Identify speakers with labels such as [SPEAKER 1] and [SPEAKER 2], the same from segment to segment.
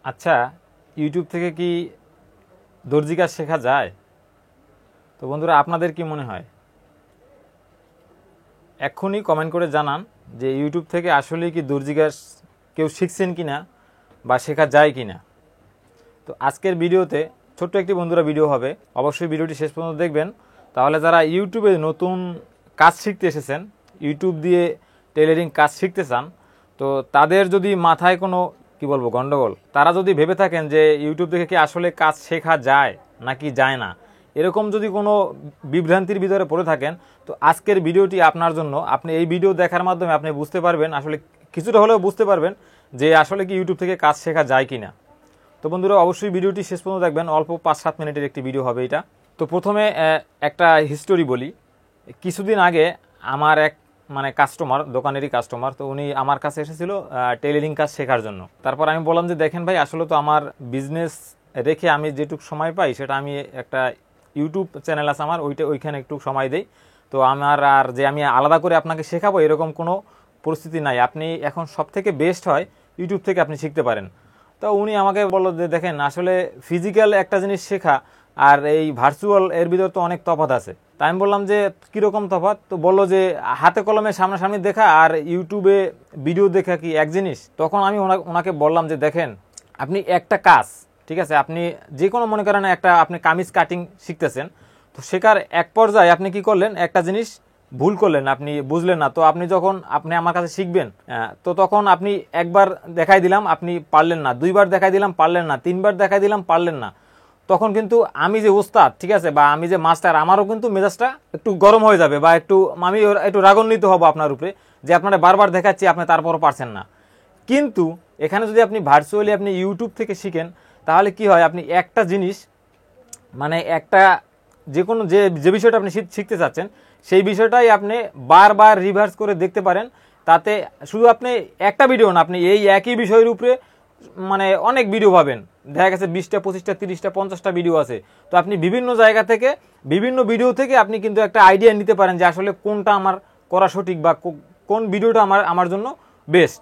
[SPEAKER 1] আচ্ছা, ইউটিউব থেকে কি দর্জি কাজ শেখা যায়? তো বন্ধুরা, আপনাদের কি মনে হয়? এক্ষুনি কমেন্ট করে জানান যে ইউটিউব থেকে আসলেই কি দর্জি কাজ কেউ শিখছেন কিনা বা শেখা যায় কিনা। তো আজকের ভিডিওতে ছোট্ট একটি বন্ধুরা ভিডিও হবে, অবশ্যই ভিডিওটি শেষ পর্যন্ত দেখবেন। তাহলে যারা ইউটিউবে নতুন কাজ শিখতে এসেছেন, ইউটিউব দিয়ে টেলারিং কাজ শিখতে চান, তো তাদের যদি মাথায় কোনো গন্ডগোল, তারা যদি ভেবে থাকেন যে ইউটিউব থেকে কি আসলে কাজ শেখা যায় নাকি যায় না, এরকম যদি কোনো বিভ্রান্তির ভিতরে পড়ে থাকেন, তো আজকের ভিডিওটি আপনার জন্য। আপনি এই ভিডিও দেখার মাধ্যমে আপনি বুঝতে পারবেন, আসলে কিছুটা হলেও বুঝতে পারবেন যে আসলে কি ইউটিউব থেকে কাজ শেখা যায় কিনা। তো বন্ধুরা, অবশ্যই ভিডিওটি শেষ পর্যন্ত দেখবেন, অল্প 5-7 মিনিটের একটি ভিডিও হবে এটা। তো প্রথমে একটা হিস্টোরি বলি। কিছুদিন আগে আমার এক কাস্টমার, দোকানেরই কাস্টমার, তো উনি আমার কাছে এসেছিল টেইলরিং কাজ শেখার জন্য। তারপর আমি বললাম যে দেখেন ভাই, আসলে তো আমার বিজনেস রেখে আমি যেটুকু সময় পাই সেটা আমি একটা ইউটিউব চ্যানেল আছে আমার, ওইখানে একটু সময় দেই। তো আমার আর যে আমি আলাদা করে আপনাকে শেখাবো এরকম কোনো পরিস্থিতি নাই। আপনি এখন সবথেকে বেস্ট হয় ইউটিউব থেকে আপনি শিখতে পারেন। তো উনি আমাকে বললো যে দেখেন, আসলে ফিজিক্যাল একটা জিনিস শেখা আর এই ভার্চুয়াল এর ভিতর তো অনেক তফাৎ আছে। তাই আমি বললাম যে কীরকম তফাৎ? তো বললো যে হাতে কলমে সামনাসামনি দেখা আর ইউটিউবে ভিডিও দেখা কি এক জিনিস? তখন আমি ওনাকে বললাম যে দেখেন, আপনি একটা কাজ, ঠিক আছে, আপনি যে কোনো মনে করেন একটা আপনি কামিজ কাটিং শিখতেছেন, তো শেখার এক পর্যায়ে আপনি কি করলেন, একটা জিনিস ভুল করলেন, আপনি বুঝলেন না। তো আপনি যখন আমার কাছে শিখবেন, তো তখন আপনি একবার দেখাই দিলাম, আপনি পারলেন না, দুইবার দেখাই দিলাম, পারলেন না, তিনবার দেখাই দিলাম, পারলেন না, তখন কিন্তু আমি যে ওস্তাদ, ঠিক আছে, বা আমি যে মাস্টার, আমারও কিন্তু মেজাজটা একটু গরম হয়ে যাবে, বা আমি একটু রাগান্বিত হব আপনার উপরে, যে আপনারা বারবার দেখাচ্ছি, আপনি তারপরও পারছেন না। কিন্তু এখানে যদি আপনি ভার্চুয়ালি আপনি ইউটিউব থেকে শিখেন, তাহলে কি হয়, আপনি একটা জিনিস একটা যে কোনো যে বিষয়টা আপনি শিখতে চাচ্ছেন, সেই বিষয়টাই আপনি বারবার রিভার্স করে দেখতে পারেন। তাতে শুধু আপনি একটা ভিডিও না, আপনি এই একই বিষয়ের উপরে অনেক ভিডিও পাবেন। দেখা গেছে 20টা 25টা 30টা 50টা ভিডিও আছে। তো আপনি বিভিন্ন জায়গা থেকে, বিভিন্ন ভিডিও থেকে আপনি কিন্তু একটা আইডিয়া নিতে পারেন যে আসলে কোনটা আমার করা সঠিক, বা কোন ভিডিওটা আমার জন্য বেস্ট।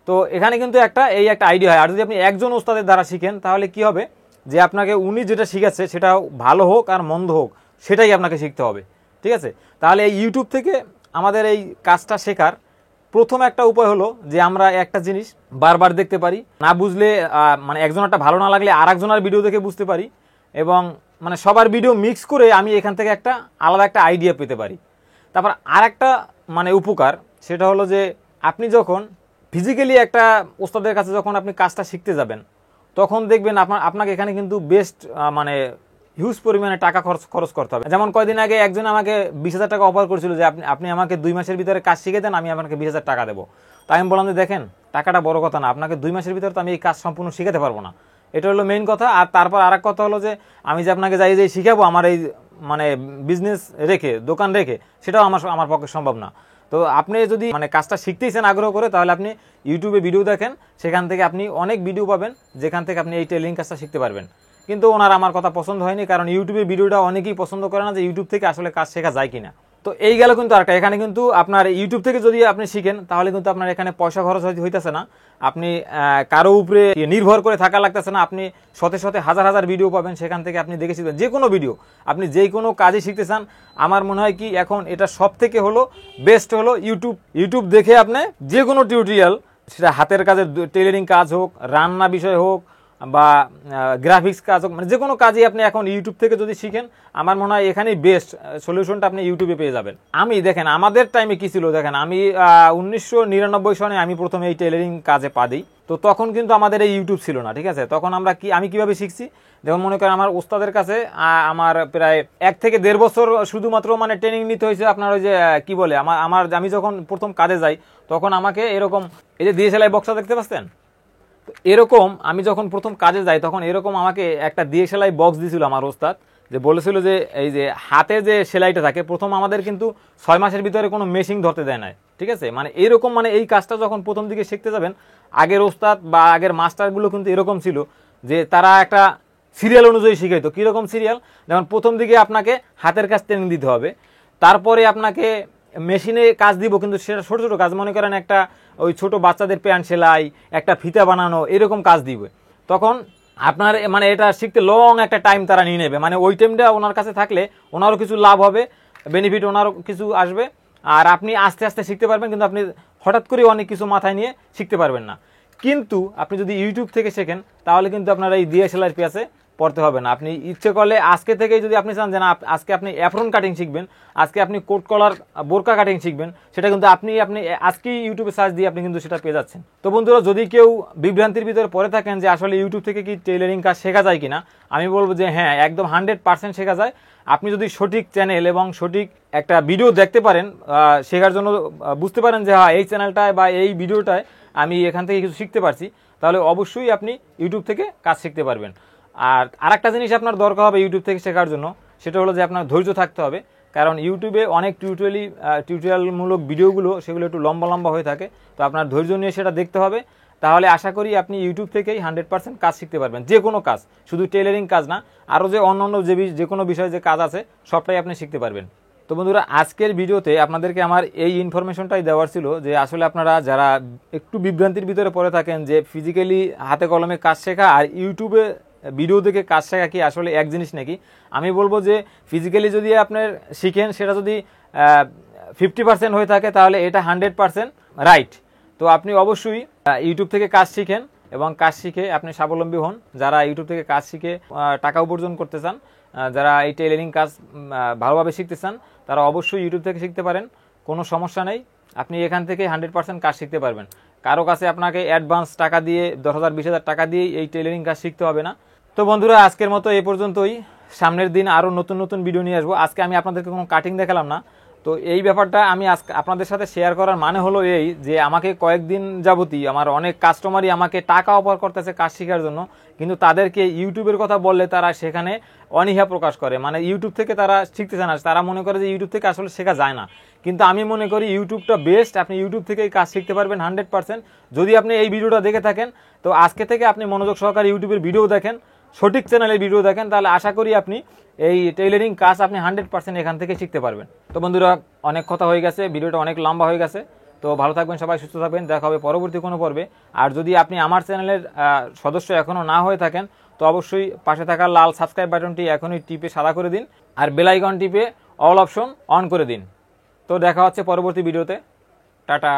[SPEAKER 1] তো এখানে কিন্তু একটা আইডিয়া হয়। আর যদি আপনি একজন ওস্তাদের দ্বারা শিখেন, তাহলে কি হবে, যে আপনাকে উনি যেটা শিখাচ্ছে সেটা ভালো হোক আর মন্দ হোক, সেটাই আপনাকে শিখতে হবে, ঠিক আছে। তাহলে এই ইউটিউব থেকে আমাদের এই কাজটা শেখার প্রথম একটা উপায় হলো যে আমরা একটা জিনিস বারবার দেখতে পারি, না বুঝলে একজনেরটা ভালো না লাগলে আর একজনের ভিডিও দেখে বুঝতে পারি, এবং সবার ভিডিও মিক্স করে আমি এখান থেকে একটা আলাদা একটা আইডিয়া পেতে পারি। তারপর আর একটা উপকার, সেটা হলো যে আপনি যখন ফিজিক্যালি একটা ওস্তাদের কাছে যখন আপনি কাজটা শিখতে যাবেন, তখন দেখবেন আপনাকে এখানে কিন্তু বেস্ট হিউজ পরিমাণে টাকা খরচ করতে হবে। যেমন কয়দিন আগে একজন আমাকে 20,000 টাকা অফার করেছিল যে আপনি আমাকে 2 মাসের ভিতরে কাজ শিখে দেন, আমি আপনাকে 20,000 টাকা দেবো। তাই আমি বললাম যে দেখেন, টাকাটা বড় কথা না, আপনাকে 2 মাসের ভিতরে তো আমি এই কাজ সম্পূর্ণ শিখাতে পারবো না, এটা হলো মেইন কথা। আর তারপর আর এক কথা হলো যে আমি যে আপনাকে যাই শিখাবো আমার এই বিজনেস রেখে, দোকান রেখে, সেটাও আমার পক্ষে সম্ভব না। তো আপনি যদি কাজটা শিখতেইছেন আগ্রহ করে, তাহলে আপনি ইউটিউবে ভিডিও দেখেন, সেখান থেকে আপনি অনেক ভিডিও পাবেন যেখান থেকে আপনি এই টেইলরিং কাজটা শিখতে পারবেন। কিন্তু ওনার আমার কথা পছন্দ হয়নি, কারণ ইউটিউবের ভিডিওটা অনেকেই পছন্দ করে না যে ইউটিউব থেকে আসলে কাজ শেখা যায় কিনা। তো এই গেল কিন্তু আরেকটা, এখানে কিন্তু আপনার ইউটিউব থেকে যদি আপনি শিখেন, তাহলে কিন্তু আপনার এখানে পয়সা খরচ হইতেছে না, আপনি কারো উপরে নির্ভর করে থাকা লাগতেছে না, আপনি শতে শতে হাজার হাজার ভিডিও পাবেন, সেখান থেকে আপনি দেখে শিখবেন যে কোনো ভিডিও। আপনি যে কোনো কাজই শিখতে চান, আমার মনে হয় কি এখন এটা সব থেকে হলো বেস্ট হলো ইউটিউব দেখে আপনি যে কোনো টিউটোরিয়াল, সেটা হাতের কাজের টেইলরিং কাজ হোক, রান্না বিষয় হোক, বা গ্রাফিক্স কাজ হোক, যে কোনো কাজই আপনি এখন ইউটিউব থেকে যদি শিখেন, আমার মনে হয় এখানেই বেস্ট সলিউশনটা আপনি ইউটিউবে পেয়ে যাবেন। আমি দেখেন, আমাদের টাইমে কি ছিল, দেখেন আমি 1999 সনে আমি প্রথমে এই টেইলরিং কাজে পা দিই। তো তখন কিন্তু আমাদের এই ইউটিউব ছিল না, ঠিক আছে। তখন আমি কিভাবে শিখছি, যেমন মনে করেন আমার ওস্তাদের কাছে আমার প্রায় 1 থেকে 1.5 বছর শুধুমাত্র ট্রেনিং নিতে হয়েছে। আপনার ওই যে কি বলে, আমি যখন প্রথম কাজে যাই, তখন আমাকে এরকম এই যে DSLR বক্সটা দেখতে পাচ্ছেন, এরকম আমি যখন প্রথম কাজে যাই, তখন এরকম আমাকে একটা DSLR বক্স দিয়েছিল আমার ওস্তাদ, যে বলেছিল যে এই যে হাতে যে সেলাইটা থাকে, প্রথম আমাদের কিন্তু 6 মাসের ভিতরে কোনো মেশিন ধরতে দেয় না, ঠিক আছে। এরকম এই কাজটা যখন প্রথম দিকে শিখতে যাবেন, আগের ওস্তাদ বা আগের মাস্টারগুলো কিন্তু এরকম ছিল যে তারা একটা সিরিয়াল অনুযায়ী শিখাইতো। কীরকম সিরিয়াল, যেমন প্রথম দিকে আপনাকে হাতের কাজ ট্রেনিং দিতে হবে, তারপরে আপনাকে মেশিনে কাজ দিব, কিন্তু সেটা ছোটো ছোটো কাজ, মনে করেন একটা ওই ছোটো বাচ্চাদের প্যান্ট সেলাই, একটা ফিতা বানানো, এরকম কাজ দিবে। তখন আপনার মানে এটা শিখতে লং একটা টাইম তারা নিয়ে নেবে, মানে ওই টাইমটা ওনার কাছে থাকলে ওনারও কিছু লাভ হবে, বেনিফিট ওনারও কিছু আসবে, আর আপনি আস্তে আস্তে শিখতে পারবেন, কিন্তু আপনি হঠাৎ করে অনেক কিছু মাথায় নিয়ে শিখতে পারবেন না। কিন্তু আপনি যদি ইউটিউব থেকে শেখেন তাহলে কিন্তু আপনার এই ডিএসএলআর পেঁয়াজে পড়তে হবে না। আপনি ইচ্ছে করলে আজকে থেকেই যদি আপনি চান যে না আজকে আপনি অ্যাপ্রন কাটিং শিখবেন, আজকে আপনি কোট কলার বোরকা কাটিং শিখবেন, সেটা কিন্তু আপনি আজকেই ইউটিউবে সার্চ দিয়ে আপনি কিন্তু সেটা পেয়ে যাচ্ছেন। তো বন্ধুরা, যদি কেউ বিভ্রান্তির ভিতরে পড়ে থাকেন যে আসলে ইউটিউব থেকে কি টেইলারিং কাজ শেখা যায় কিনা, আমি বলবো যে হ্যাঁ, একদম 100% শেখা যায়। আপনি যদি সঠিক চ্যানেল এবং সঠিক একটা ভিডিও দেখতে পারেন, শেখার জন্য বুঝতে পারেন যে হ্যাঁ এই চ্যানেলটায় বা এই ভিডিওটায় আমি এখান থেকে কিছু শিখতে পারছি, তাহলে অবশ্যই আপনি ইউটিউব থেকে কাজ শিখতে পারবেন। আর আরেকটা জিনিস আপনার দরকার হবে ইউটিউব থেকে শেখার জন্য, সেটা হলো যে আপনার ধৈর্য থাকতে হবে। কারণ ইউটিউবে অনেক টিউটোরিয়ালমূলক ভিডিওগুলো সেগুলো একটু লম্বা লম্বা হয়ে থাকে, তো আপনার ধৈর্য নিয়ে সেটা দেখতে হবে। তাহলে আশা করি আপনি ইউটিউব থেকেই 100% কাজ শিখতে পারবেন, যে কোনো কাজ, শুধু টেইলারিং কাজ না, আরও যে অন্যান্য যে কোনো বিষয়ে যে কাজ আছে সবটাই আপনি শিখতে পারবেন। তো বন্ধুরা, আজকের ভিডিওতে আপনাদেরকে আমার এই ইনফরমেশনটাই দেওয়ার ছিল যে আসলে আপনারা যারা একটু বিভ্রান্তির ভিতরে পড়ে থাকেন যে ফিজিক্যালি হাতে কলমে কাজ শেখা আর ইউটিউবে ভিডিও দেখে কাজ শেখা কি আসলে এক জিনিস নাকি, আমি বলবো যে ফিজিক্যালি যদি আপনার শিখেন সেটা যদি 50% হয়ে থাকে তাহলে এটা 100% রাইট। তো আপনি অবশ্যই ইউটিউব থেকে কাজ শিখেন এবং কাজ শিখে আপনি স্বাবলম্বী হন। যারা ইউটিউব থেকে কাজ শিখে টাকা উপার্জন করতে চান, যারা এই টেইলারিং কাজ ভালোভাবে শিখতে চান, তারা অবশ্যই ইউটিউব থেকে শিখতে পারেন, কোনো সমস্যা নেই। আপনি এখান থেকে 100% কাজ শিখতে পারবেন। কারো কাছে আপনাকে অ্যাডভান্স টাকা দিয়ে 10,000 20,000 টাকা দিয়ে এই টেইলারিং কাজ শিখতে হবে না। তো বন্ধুরা, আজকের মতো এই পর্যন্তই। সামনের দিন আরও নতুন নতুন ভিডিও নিয়ে আসবো। আজকে আমি আপনাদেরকে কোনো কাটিং দেখালাম না, তো এই ব্যাপারটা আমি আজকে আপনাদের সাথে শেয়ার করার মানে হলো এই যে আমাকে কয়েকদিন যাবতই আমার অনেক কাস্টমারই আমাকে টাকা অফার করতেছে কাজ শেখার জন্য, কিন্তু তাদেরকে ইউটিউবের কথা বললে তারা সেখানে অনীহা প্রকাশ করে, মানে ইউটিউব থেকে তারা শিখতে চায় না, তারা মনে করে যে ইউটিউব থেকে আসলে শেখা যায় না। কিন্তু আমি মনে করি ইউটিউবটা বেস্ট, আপনি ইউটিউব থেকেই কাজ শিখতে পারবেন 100%। যদি আপনি এই ভিডিওটা দেখে থাকেন, তো আজকে থেকে আপনি মনোযোগ সহকারে ইউটিউবের ভিডিও দেখেন, সঠিক চ্যানেলের ভিডিও দেখেন, তাহলে আশা করি আপনি এই টেইলারিং কাজ আপনি 100% এখান থেকে শিখতে পারবেন। তো বন্ধুরা, অনেক কথা হয়ে গেছে, ভিডিওটা অনেক লম্বা হয়ে গেছে। তো ভালো থাকবেন সবাই, সুস্থ থাকবেন, দেখা হবে পরবর্তী কোনো পর্বে। আর যদি আপনি আমার চ্যানেলের সদস্য এখনও না হয়ে থাকেন, তো অবশ্যই পাশে থাকা লাল সাবস্ক্রাইব বাটনটি এখনই টিপে সাদা করে দিন, আর বেল আইকন টিপে অল অপশন অন করে দিন। তো দেখা হচ্ছে পরবর্তী ভিডিওতে। টাটা।